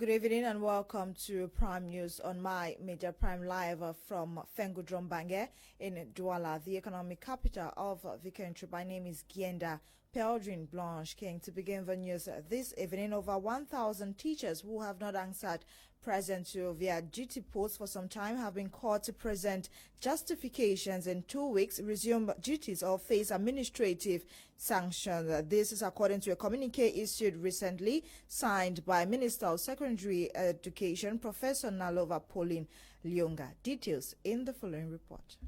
Good evening and welcome to Prime News on my Media Prime Live from Fengudrom Bange in Douala, the economic capital of the country. My name is Gienda Peldrin Blanche King. To begin the news this evening, over 1,000 teachers who have not answered present to their duty posts for some time have been called to present justifications in 2 weeks, resume duties or face administrative sanctions. This is according to a communique issued recently, signed by Minister of Secondary Education, Professor Nalova Pauline Lyonga. Details in the following report.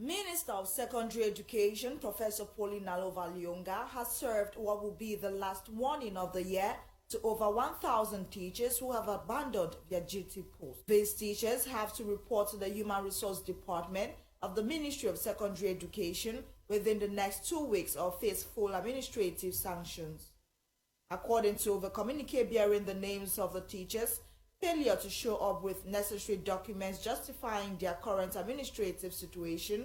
Minister of Secondary Education, Professor Pauline Nalova Lyonga, has served what will be the last warning of the year to over 1,000 teachers who have abandoned their duty posts. These teachers have to report to the Human Resource Department of the Ministry of Secondary Education within the next 2 weeks or face full administrative sanctions. According to the communique bearing the names of the teachers, failure to show up with necessary documents justifying their current administrative situation,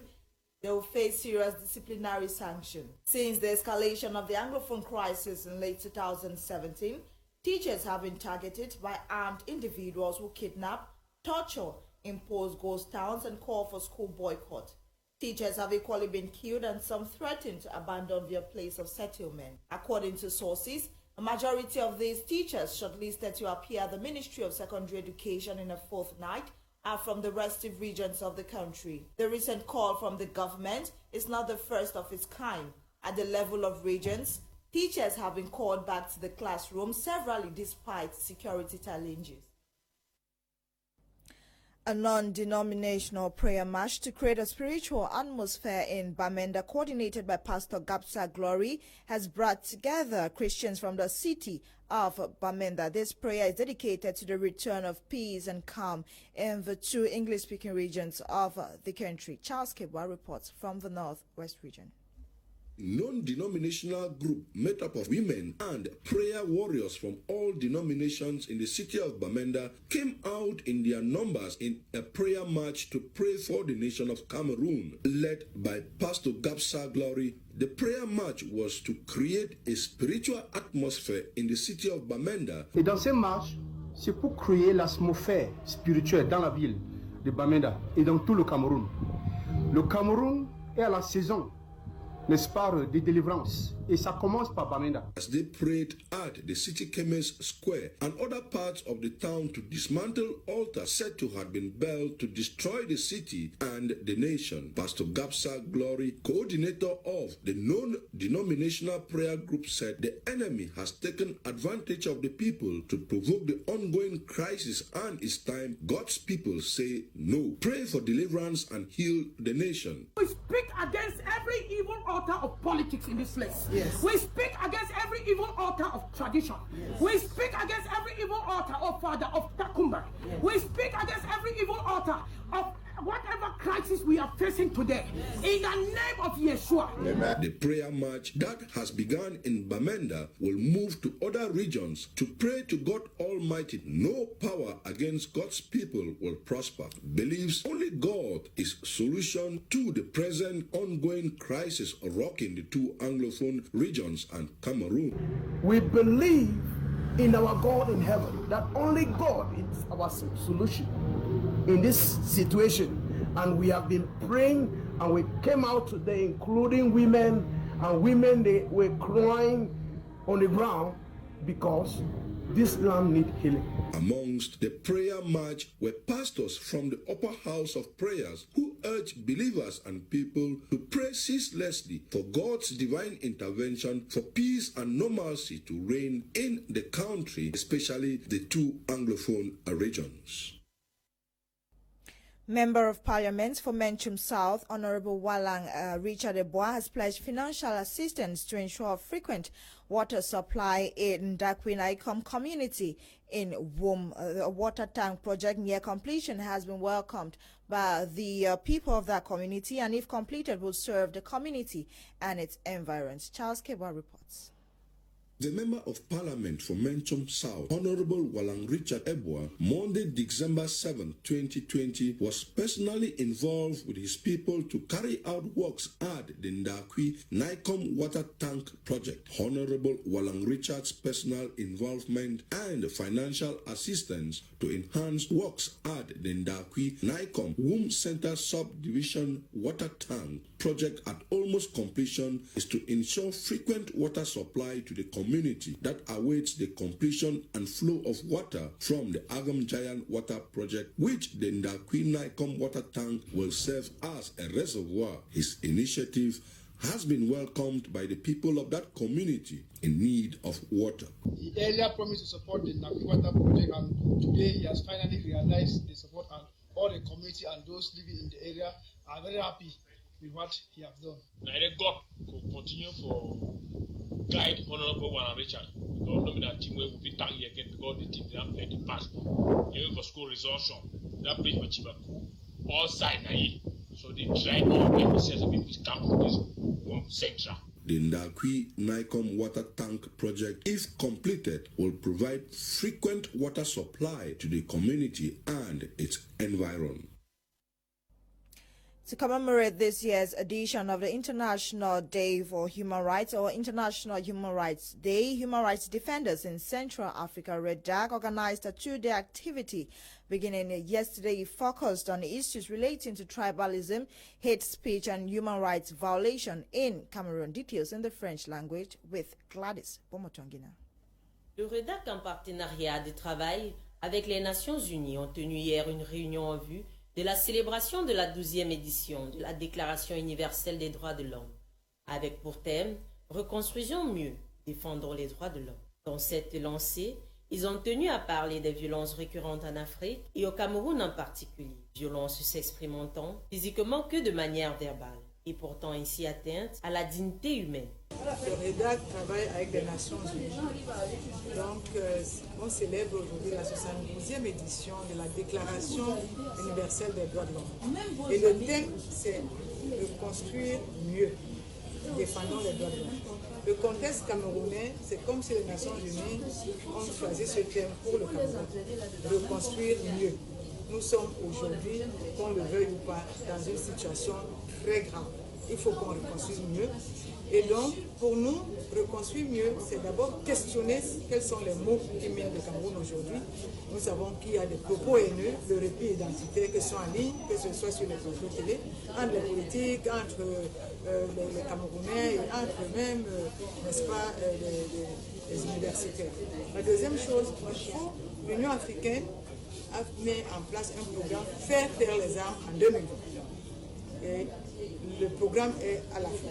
they will face serious disciplinary sanctions. Since the escalation of the Anglophone crisis in late 2017, teachers have been targeted by armed individuals who kidnap, torture, impose ghost towns, and call for school boycott. Teachers have equally been killed and some threatened to abandon their place of settlement. According to sources, a majority of these teachers shortlisted to appear at the Ministry of Secondary Education in a fortnight are from the restive regions of the country. The recent call from the government is not the first of its kind. At the level of regions, teachers have been called back to the classroom severally despite security challenges. A non-denominational prayer march to create a spiritual atmosphere in Bamenda, coordinated by Pastor Gapsa Glory, has brought together Christians from the city of Bamenda. This prayer is dedicated to the return of peace and calm in the two English-speaking regions of the country. Charles Kebwa reports from the Northwest region. Non-denominational group made up of women and prayer warriors from all denominations in the city of Bamenda came out in their numbers in a prayer march to pray for the nation of Cameroon. Led by Pastor Gapsa Glory, the prayer march was to create a spiritual atmosphere in the city of Bamenda. Et dans ces marches, c'est pour créer l'atmosphère spirituelle dans la ville de Bamenda et dans tout le Cameroun. Le Cameroun est à la saison, n'est-ce pas, de délivrance. Et ça commence par Bamenda. As they prayed at the city Kmer square and other parts of the town to dismantle altars said to have been built to destroy the city and the nation, Pastor Gapsa Glory, coordinator of the non-denominational prayer group, said the enemy has taken advantage of the people to provoke the ongoing crisis, and it's time God's people say no. Pray for deliverance and heal the nation. We speak against every evil altar of politics in this place. Yes. We speak against every evil altar of tradition. Yes. We speak against every evil altar of Father of Takumba. Yes. We speak against every evil altar of whatever crisis we are facing today. Yes. In the name of Yeshua. Amen. The prayer march that has begun in Bamenda will move to other regions to pray to God Almighty. No power against God's people will prosper. Believes only God is solution to the present ongoing crisis rocking the two Anglophone regions and Cameroon. We believe in our God in heaven, that only God is our solution in this situation, and we have been praying, and we came out today including women, and women, they were crying on the ground because this land needs healing. Amongst the prayer march were pastors from the upper house of prayers who urged believers and people to pray ceaselessly for God's divine intervention for peace and normalcy to reign in the country, especially the two Anglophone regions. Member of Parliament for Manchum South, Honorable Walang Richard Eboa, has pledged financial assistance to ensure frequent water supply in Dakwinaikom community in Wom. The water tank project near completion has been welcomed by the people of that community, and if completed will serve the community and its environs. Charles Kebwa reports. The Member of Parliament for Manchum South, Honorable Walang Richard Ebwa, Monday, December 7, 2020, was personally involved with his people to carry out works at the Ndakwi Nicom water tank project. Honorable Walang Richard's personal involvement and financial assistance to enhance works at the Ndakwi Nicom Womb Center Subdivision water tank project at almost completion is to ensure frequent water supply to the community that awaits the completion and flow of water from the Agam Giant Water Project, which the Ndakwi Nicom water tank will serve as a reservoir. His initiative has been welcomed by the people of that community in need of water. He earlier promised to support the Ndakwi Water Project, and today he has finally realized the support, and all the community and those living in the area are very happy with what he has done. Now, God will continue for guide Honorable Walang Richard, because that team will be thanked again because the team did not play the past. Even for school resorption, that bridge was Chibaku, all sides, so they tried all the necessities to come from this one central. The Ndakwi Nicom water tank project, if completed, will provide frequent water supply to the community and its environment. To commemorate this year's edition of the International Day for Human Rights, or International Human Rights Day, human rights defenders in Central Africa, Red Dark, organized a two-day activity beginning yesterday focused on issues relating to tribalism, hate speech, and human rights violation in Cameroon. Details in the French language with Gladys Bomotongina. Le REDAC, en partenariat de travail avec les Nations Unies, ont tenu hier une réunion en vue de la célébration de la 12e édition de la Déclaration universelle des droits de l'homme, avec pour thème « Reconstruisons mieux, défendons les droits de l'homme ». Dans cette lancée, ils ont tenu à parler des violences récurrentes en Afrique et au Cameroun en particulier, violences s'exprimant tant physiquement que de manière verbale, et portant ainsi atteinte à la dignité humaine. Le REDAC travaille avec les Nations Unies. Donc, on célèbre aujourd'hui la 72e édition de la Déclaration universelle des droits de l'homme. Et le thème, c'est de construire mieux, défendant les droits de l'homme. Le contexte camerounais, c'est comme si les Nations Unies ont choisi ce thème pour le Cameroun, reconstruire mieux. Nous sommes aujourd'hui, qu'on le veuille ou pas, dans une situation très grave. Il faut qu'on reconstruise mieux. Et donc, pour nous, reconstruire mieux, c'est d'abord questionner quels sont les mots qui minent le Cameroun aujourd'hui. Nous savons qu'il y a des propos haineux, le répit identitaire, que ce soit en ligne, que ce soit sur les plateaux télé, entre les politiques, entre les Camerounais et entre eux-mêmes, n'est-ce pas, les universitaires. La deuxième chose, l'Union africaine a mis en place un programme « Faire taire les armes en 2020 ». Et le programme est à la fin.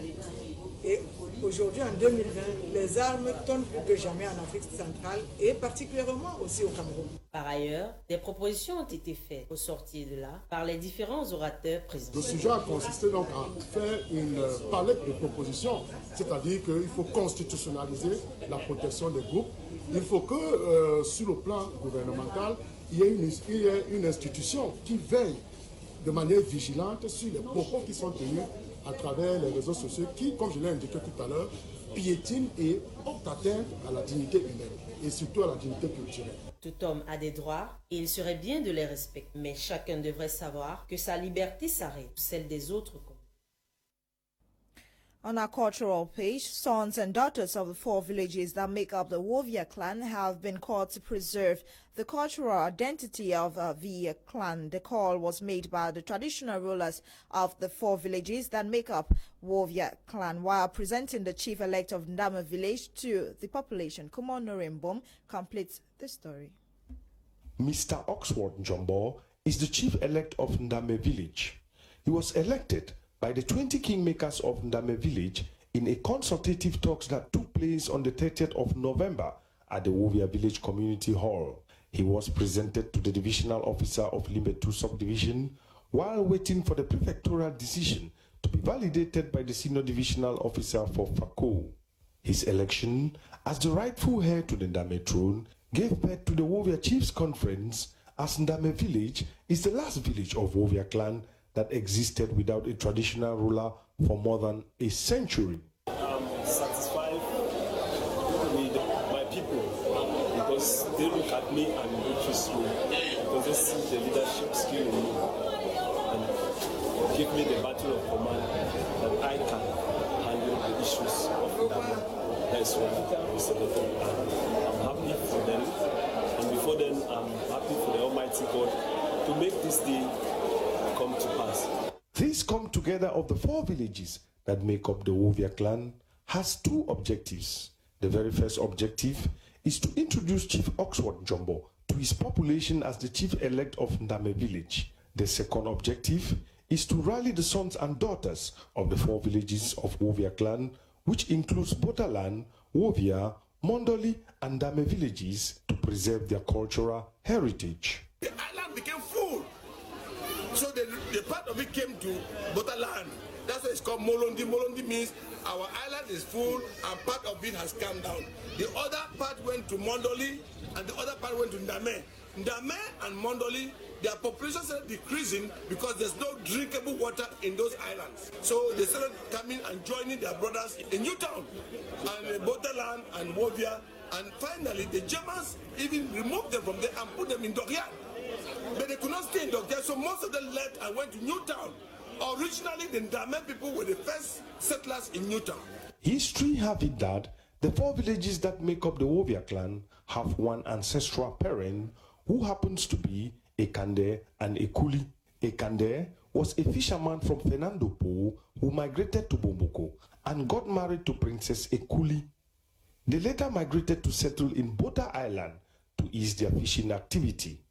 Et aujourd'hui, en 2020, les armes tombent plus que jamais en Afrique centrale et particulièrement aussi au Cameroun. Par ailleurs, des propositions ont été faites au sortir de là par les différents orateurs présents. Le sujet a consisté donc à faire une palette de propositions, c'est-à-dire qu'il faut constitutionnaliser la protection des groupes. Il faut que sur le plan gouvernemental, il y ait une institution qui veille de manière vigilante sur les propos qui sont tenus à travers les réseaux sociaux qui, comme je l'ai indiqué tout à l'heure, piétinent et portent atteinte à la dignité humaine et surtout à la dignité culturelle. Tout homme a des droits et il serait bien de les respecter, mais chacun devrait savoir que sa liberté s'arrête, celle des autres. On our cultural page, sons and daughters of the 4 villages that make up the Wovia clan have been called to preserve the cultural identity of the clan. The call was made by the traditional rulers of the 4 villages that make up Wovia clan while presenting the chief elect of Ndame village to the population. Kumon Norimbom completes the story. Mr. Oxford Njombo is the chief elect of Ndame village. He was elected by the 20 kingmakers of Ndame village in a consultative talks that took place on the 30th of November at the Wovia village community hall. He was presented to the divisional officer of Limbe 2 subdivision while waiting for the prefectural decision to be validated by the senior divisional officer for Fako. His election as the rightful heir to the Ndame throne gave birth to the Wovia Chiefs Conference, as Ndame village is the last village of Wovia clan that existed without a traditional ruler for more than a century. I'm satisfied with the because they look at me and they choose me because they see the leadership skill in me and give me the battle of command that I can handle the issues of Ndame. That's why we selected me. I'm happy for them, and before then, I'm happy for the Almighty God to make this day come to pass. This come together of the 4 villages that make up the Wovia clan has 2 objectives. The very first objective is to introduce Chief Oxford Njombo to his population as the chief elect of Ndame village. The second objective is to rally the sons and daughters of the 4 villages of Wovia clan, which includes Botalan, Wovia, Mondoli, and Ndame villages, to preserve their cultural heritage. The island became full. So the part of it came to Botalan. That's why it's called Molondi. Molondi means our island is full and part of it has come down. The other part went to Mondoli and the other part went to Ndame. Ndame and Mondoli, their population started decreasing because there's no drinkable water in those islands. So they started coming and joining their brothers in Newtown and Botalan and Wovia. And finally, the Germans even removed them from there and put them in Dogyard. But they could not stay in Dogyard, so most of them left and went to Newtown. Originally, the Ndame people were the first settlers in Newtown. History have it that the 4 villages that make up the Wovia clan have one ancestral parent who happens to be a Kande and a Kuli. A Kande was a fisherman from Fernando Po who migrated to Bomboko and got married to Princess Ekuli. They later migrated to settle in Bota Island to ease their fishing activity.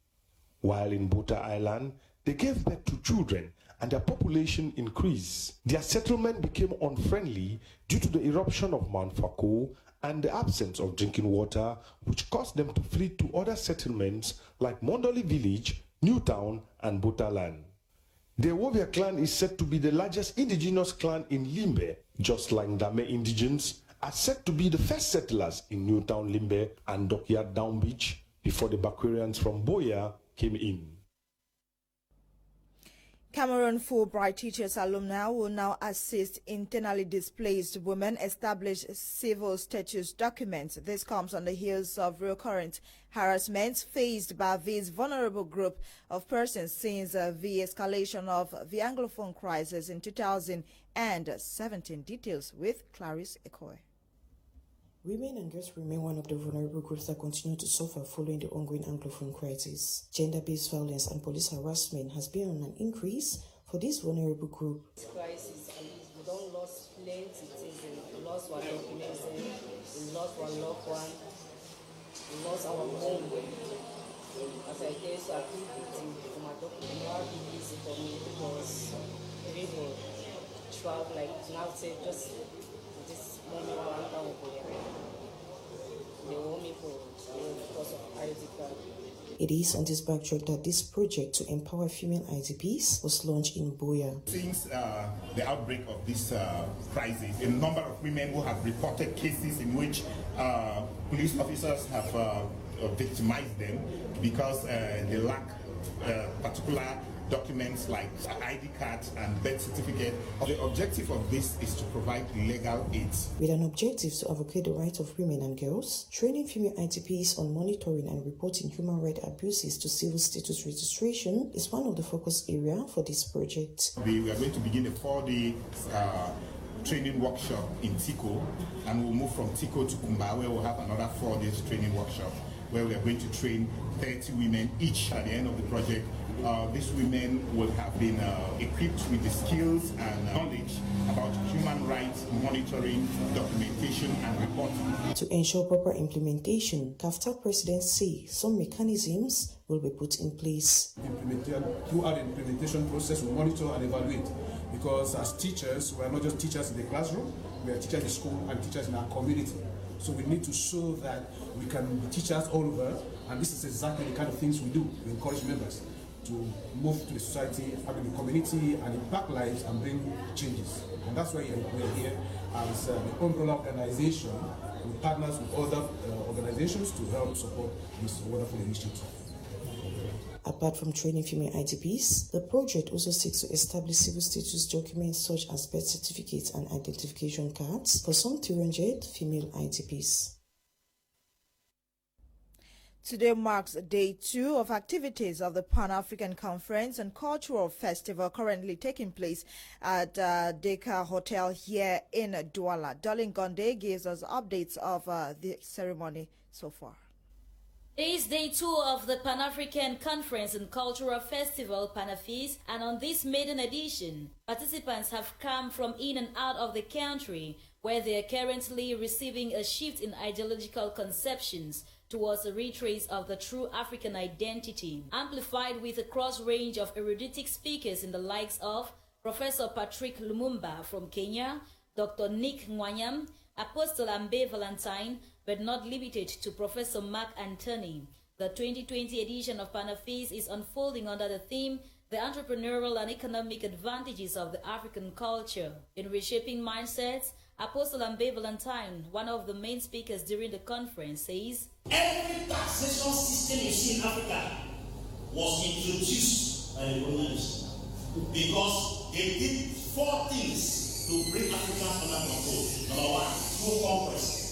While in Bota Island, they gave birth to children and their population increased. Their settlement became unfriendly due to the eruption of Mount Fako and the absence of drinking water, which caused them to flee to other settlements like Mondoli village, Newtown, and Botalan. The Wovia clan is said to be the largest indigenous clan in Limbe, just like Ndame indigents are said to be the first settlers in Newtown, Limbe, and Dokyard Down Beach before the Bakwarians from Boya came in. Cameroon Fulbright teachers alumni will now assist internally displaced women establish civil status documents. This comes on the heels of recurrent harassment faced by this vulnerable group of persons since the escalation of the Anglophone crisis in 2017. Details with Crise. Women and girls remain one of the vulnerable groups that continue to suffer following the ongoing Anglophone crisis. Gender-based violence and police harassment has been on an increase for this vulnerable group. This crisis, we don't lost plenty citizens. We lost our documents, we lost our loved one, we lost our home. As I tell you, I feel victim for my document. Now it's easy for me because people travel like now say just this moment one down here. They want me for because of ID card. It is on this backdrop that this project to empower female IDPs was launched in Boya. Since the outbreak of this crisis, a number of women who have reported cases in which police officers have victimized them because they lack particular documents like ID cards and birth certificate. The objective of this is to provide legal aid. With an objective to advocate the rights of women and girls, training female IDPs on monitoring and reporting human rights abuses to civil status registration is one of the focus areas for this project. We are going to begin a 4-day training workshop in Tiko, and we'll move from Tiko to Kumba, where we'll have another 4 days training workshop where we are going to train 30 women each. At the end of the project, these women will have been equipped with the skills and knowledge about human rights monitoring, documentation and reporting. To ensure proper implementation, CAFTA President says some mechanisms will be put in place. Throughout the implementation process, we monitor and evaluate, because as teachers, we are not just teachers in the classroom, we are teachers in school and teachers in our community. So we need to show that we can be teachers all over, and this is exactly the kind of things we do. We encourage members to move to the society, having the community, and impact lives and bring changes. And that's why we're here as the umbrella organization with partners with other organizations to help support this wonderful initiative. Apart from training female IDPs, the project also seeks to establish civil status documents such as birth certificates and identification cards for some 300 female IDPs. Today marks day 2 of activities of the PanAfrican Conference and Cultural Festival currently taking place at Deka Hotel here in Douala. Darling Gonde gives us updates of the ceremony so far. It is day 2 of the Pan-African Conference and Cultural Festival, PanAfis, and on this maiden edition, participants have come from in and out of the country, where they are currently receiving a shift in ideological conceptions towards a retrace of the true African identity, amplified with a cross range of eruditic speakers in the likes of Professor Patrick Lumumba from Kenya, Dr. Nick Mwanyam, Apostle Ambe Valentine, but not limited to Professor Mark Anthony. The 2020 edition of PanAfis is unfolding under the theme, The Entrepreneurial and Economic Advantages of the African Culture. In reshaping mindsets, Apostle Ambe Valentine, one of the main speakers during the conference, says, every taxation system you see in Africa was introduced by the colonialists because they did 4 things to bring Africans under control. Number 1, through conquest.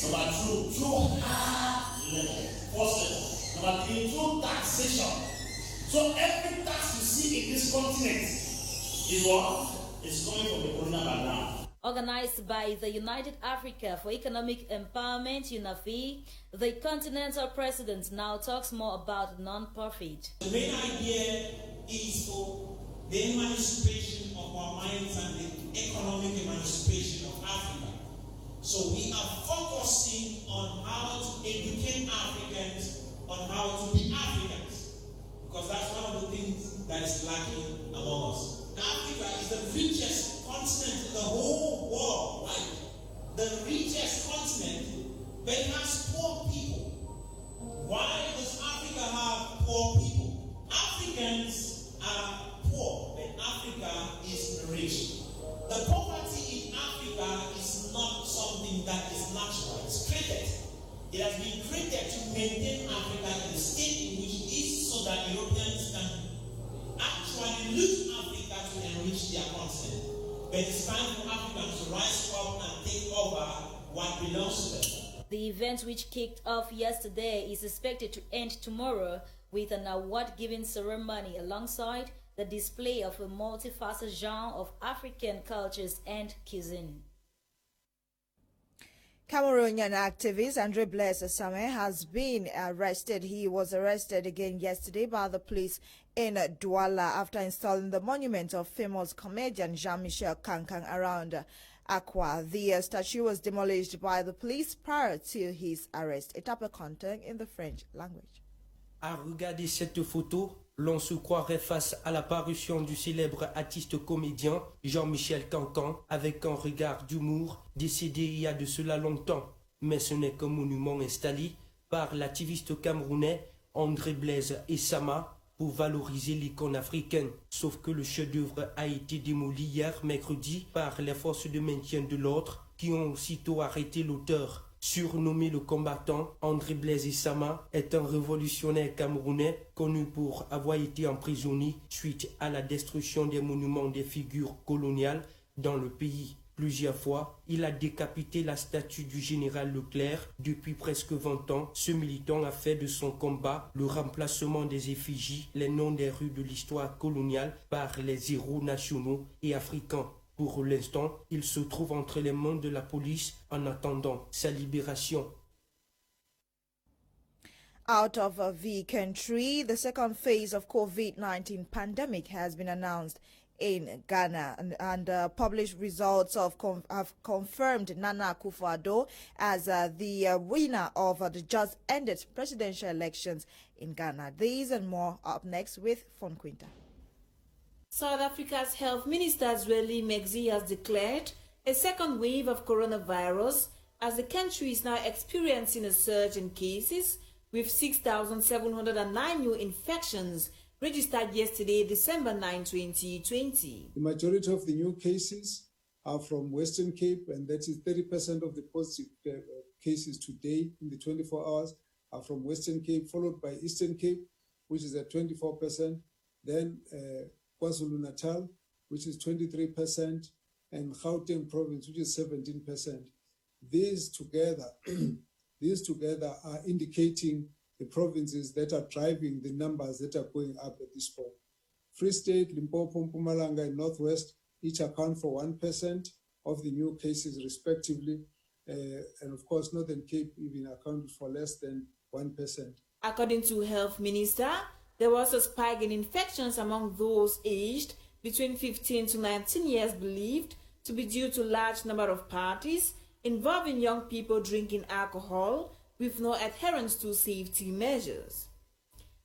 Number 2, through hard labor, forced labor. Number 3, through taxation. So every tax you see in this continent is what? Is coming from the colonial background. Organized by the United Africa for Economic Empowerment, UNAFI, the continental president now talks more about non-profit. The main idea is for the emancipation of our minds and the economic emancipation of Africa. So we are focusing on how to educate Africans on how to be Africans, because that's one of the things that is lacking among us. Africa is the richest continent in the whole world, right? The richest continent, but it has poor people. Why does Africa have poor people? Africans are poor, but Africa is rich. The poverty in Africa is not something that is natural, it's created. It has been created to maintain Africa in the state in which it is, so that Europeans can actually loot Africa to enrich their continent. But it's time for Africans to rise up and take over what belongs to them. The event, which kicked off yesterday, is expected to end tomorrow with an award-giving ceremony alongside the display of a multifaceted genre of African cultures and cuisine. Cameroonian activist Andre Blaise Same has been arrested. He was arrested again yesterday by the police in Douala after installing the monument of famous comedian Jean-Michel Cancan around Aqua. The statue was demolished by the police prior to his arrest. A type of content in the French language. À regarder cette photo, l'on se croirait face à la parution du célèbre artiste comédien Jean-Michel Cancan avec un regard d'humour décédé il y a de cela longtemps. Mais ce n'est qu'un monument installé par l'activiste camerounais Andre Blaise Sama pour valoriser l'icône africaine. Sauf que le chef-d'œuvre a été démoli hier mercredi par les forces de maintien de l'ordre qui ont aussitôt arrêté l'auteur. Surnommé le combattant, Andre Blaise Sama est un révolutionnaire camerounais connu pour avoir été emprisonné suite à la destruction des monuments des figures coloniales dans le pays. Plusieurs fois, il a décapité la statue du général Leclerc. Depuis presque 20 ans, ce militant a fait de son combat le remplacement des effigies, les noms des rues de l'histoire coloniale par les héros nationaux et africains. Pour l'instant, il se trouve entre les mains de la police en attendant sa libération. Out of the country, the second phase of COVID-19 pandemic has been announced in Ghana, and published results have confirmed Nana Akufo-Addo as the winner of the just ended presidential elections in Ghana. These and more up next with Fon Quinta. South Africa's Health Minister Zweli Mekzi has declared a second wave of coronavirus as the country is now experiencing a surge in cases, with 6,709 new infections registered yesterday, December 9, 2020. The majority of the new cases are from Western Cape, and that is 30% of the positive cases today in the 24 hours are from Western Cape, followed by Eastern Cape, which is at 24%, then KwaZulu-Natal, which is 23%, and Gauteng province, which is 17%. These together These together are indicating the provinces that are driving the numbers that are going up at this point. Free State, Limpopo, Mpumalanga, and Northwest each account for 1% of the new cases respectively. And of course, Northern Cape even accounted for less than 1%. According to Health Minister, there was a spike in infections among those aged between 15 to 19 years believed to be due to large number of parties involving young people drinking alcohol with no adherence to safety measures.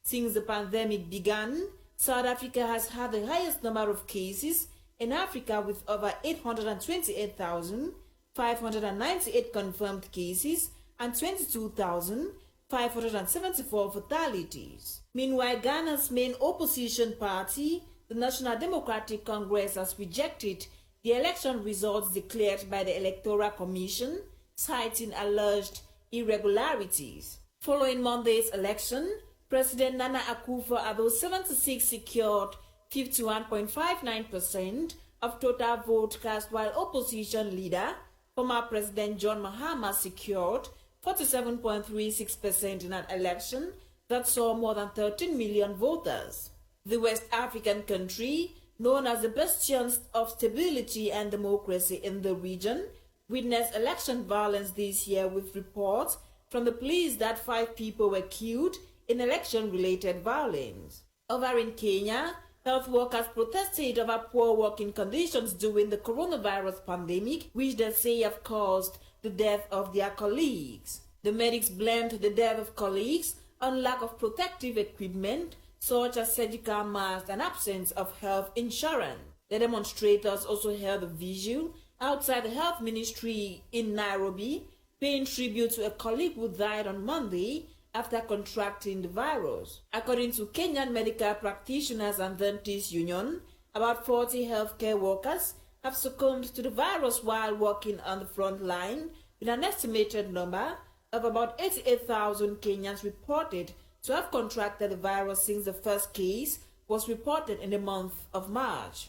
Since the pandemic began, South Africa has had the highest number of cases in Africa with over 828,598 confirmed cases and 22,574 fatalities. Meanwhile, Ghana's main opposition party, the National Democratic Congress, has rejected the election results declared by the Electoral Commission, citing alleged irregularities. Following Monday's election, President Nana Akufo-Addo 76 secured 51.59% of total vote cast, while opposition leader, former President John Mahama, secured 47.36% in an election that saw more than 13 million voters. The West African country, known as the bastion of stability and democracy in the region, witnessed election violence this year, with reports from the police that 5 people were killed in election-related violence. Over in Kenya, health workers protested over poor working conditions during the coronavirus pandemic, which they say have caused the death of their colleagues. The medics blamed the death of colleagues on lack of protective equipment, such as surgical masks, and absence of health insurance. The demonstrators also held a vigil outside the health ministry in Nairobi, paying tribute to a colleague who died on Monday after contracting the virus. According to Kenyan Medical Practitioners and Dentists Union, about 40 healthcare workers have succumbed to the virus while working on the front line, with an estimated number of about 88,000 Kenyans reported to have contracted the virus since the first case was reported in the month of March.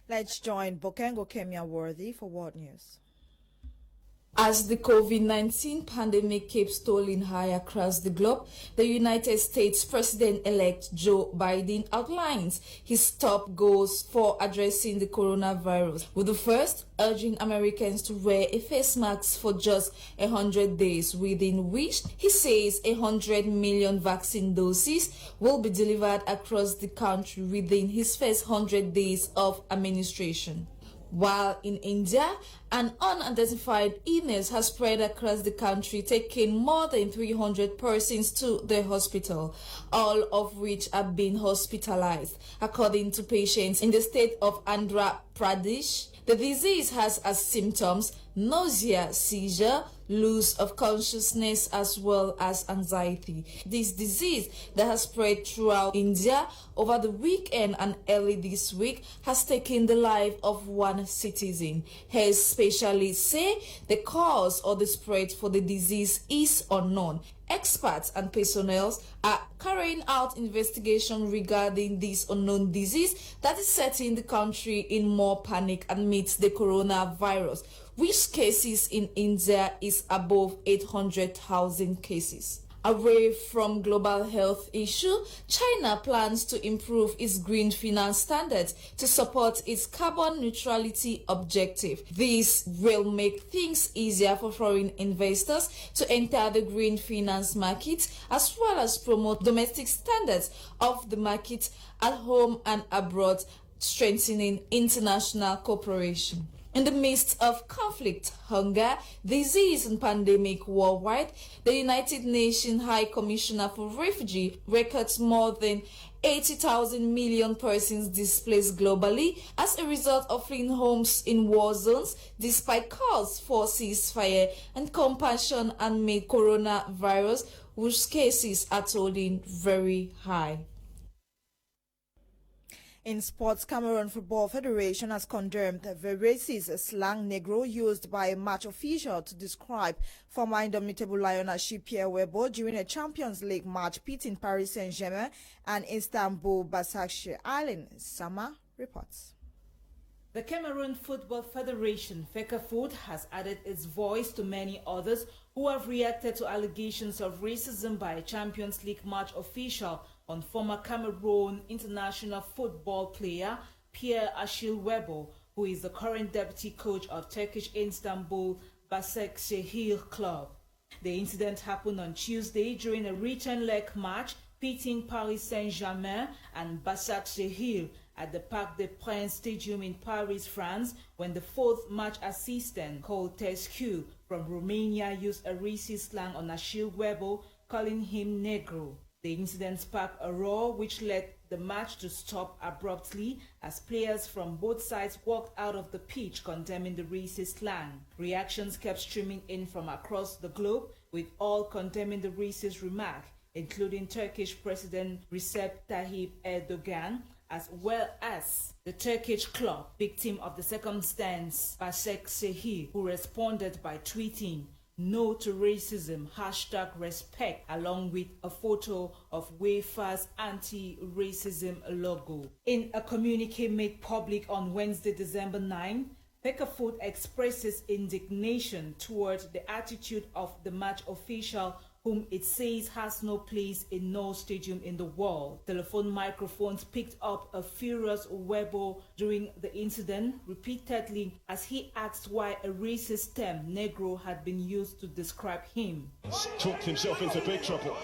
Let's join Bokengo Kemia Worthy for World News. As the COVID-19 pandemic keeps tolling high across the globe, the United States President-elect Joe Biden outlines his top goals for addressing the coronavirus, with the first urging Americans to wear a face mask for just 100 days, within which he says 100 million vaccine doses will be delivered across the country within his first 100 days of administration. While in India, an unidentified illness has spread across the country, taking more than 300 persons to the hospital, all of which have been hospitalized. According to patients in the state of Andhra Pradesh, the disease has as symptoms nausea, seizure, loss of consciousness, as well as anxiety. This disease that has spread throughout India over the weekend and early this week has taken the life of one citizen. Health specialists say the cause or the spread for the disease is unknown. Experts and personnel are carrying out investigation regarding this unknown disease that is setting the country in more panic amidst the coronavirus, which cases in India is above 800,000 cases. Away from global health issue, China plans to improve its green finance standards to support its carbon neutrality objective. This will make things easier for foreign investors to enter the green finance market, as well as promote domestic standards of the market at home and abroad, strengthening international cooperation. In the midst of conflict, hunger, disease, and pandemic worldwide, the United Nations High Commissioner for Refugees records more than 80,000 million persons displaced globally as a result of fleeing homes in war zones, despite calls for ceasefire and compassion amid coronavirus, whose cases are tolling very high. In sports, Cameroon Football Federation has condemned the racist slang Negro used by a match official to describe former Indomitable Lioness Pierre Webo during a Champions League match pitting Paris Saint-Germain and Istanbul Başakşehir Island. Sama reports. The Cameroon Football Federation, Fcfa, has added its voice to many others who have reacted to allegations of racism by a Champions League match official on former Cameroon international football player Pierre-Achille Webo, who is the current deputy coach of Turkish Istanbul Başakşehir club. The incident happened on Tuesday during a return leg match pitting Paris Saint-Germain and Başakşehir at the Parc des Princes Stadium in Paris, France, when the fourth match assistant, called Tescu from Romania, used a racist slang on Achille Webo, calling him Negro. The incident sparked a roar which led the match to stop abruptly as players from both sides walked out of the pitch condemning the racist slang. Reactions kept streaming in from across the globe, with all condemning the racist remark, including Turkish President Recep Tayyip Erdogan, as well as the Turkish club, victim of the circumstance, Başakşehir, who responded by tweeting "No to racism, #respect," along with a photo of UEFA's anti-racism logo. In a communique made public on Wednesday, December 9, Fcfa expresses indignation toward the attitude of the match official, whom it says has no place in no stadium in the world. Telephone microphones picked up a furious Webo during the incident repeatedly as he asked why a racist term, Negro, had been used to describe him. He's talked himself into big trouble.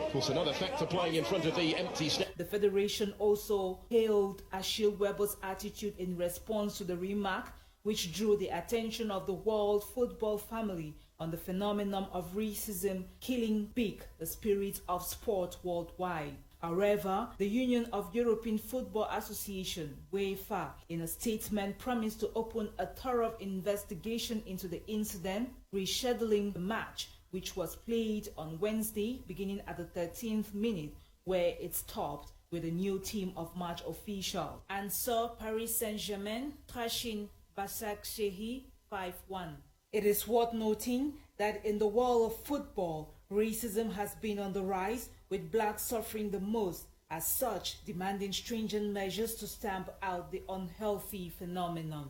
Of course, another factor playing in front of the empty stand. The Federation also hailed Achille Webo's attitude in response to the remark, which drew the attention of the world football family on the phenomenon of racism killing the spirit of sport worldwide. However, the Union of European Football Association, UEFA, in a statement promised to open a thorough investigation into the incident, rescheduling the match, which was played on Wednesday, beginning at the 13th minute, where it stopped with a new team of match official, and saw Paris Saint-Germain thrashing Başakşehir 5-1. It is worth noting that in the world of football, racism has been on the rise, with blacks suffering the most, as such demanding stringent measures to stamp out the unhealthy phenomenon.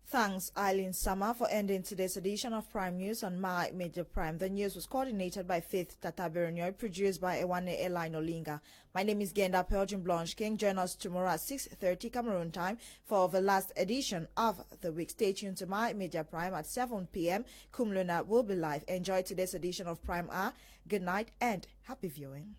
Thanks, Eileen Sama, for ending today's edition of Prime News on My Major Prime. The news was coordinated by Faith Tataberonyoy, produced by Ewane Eline Olinga. My name is Genda Pelgin Blanche King. Join us tomorrow at 6:30 Cameroon time for the last edition of the week. Stay tuned to My Major Prime at 7 p.m. Kumluna will be live. Enjoy today's edition of Prime Hour. Good night and happy viewing.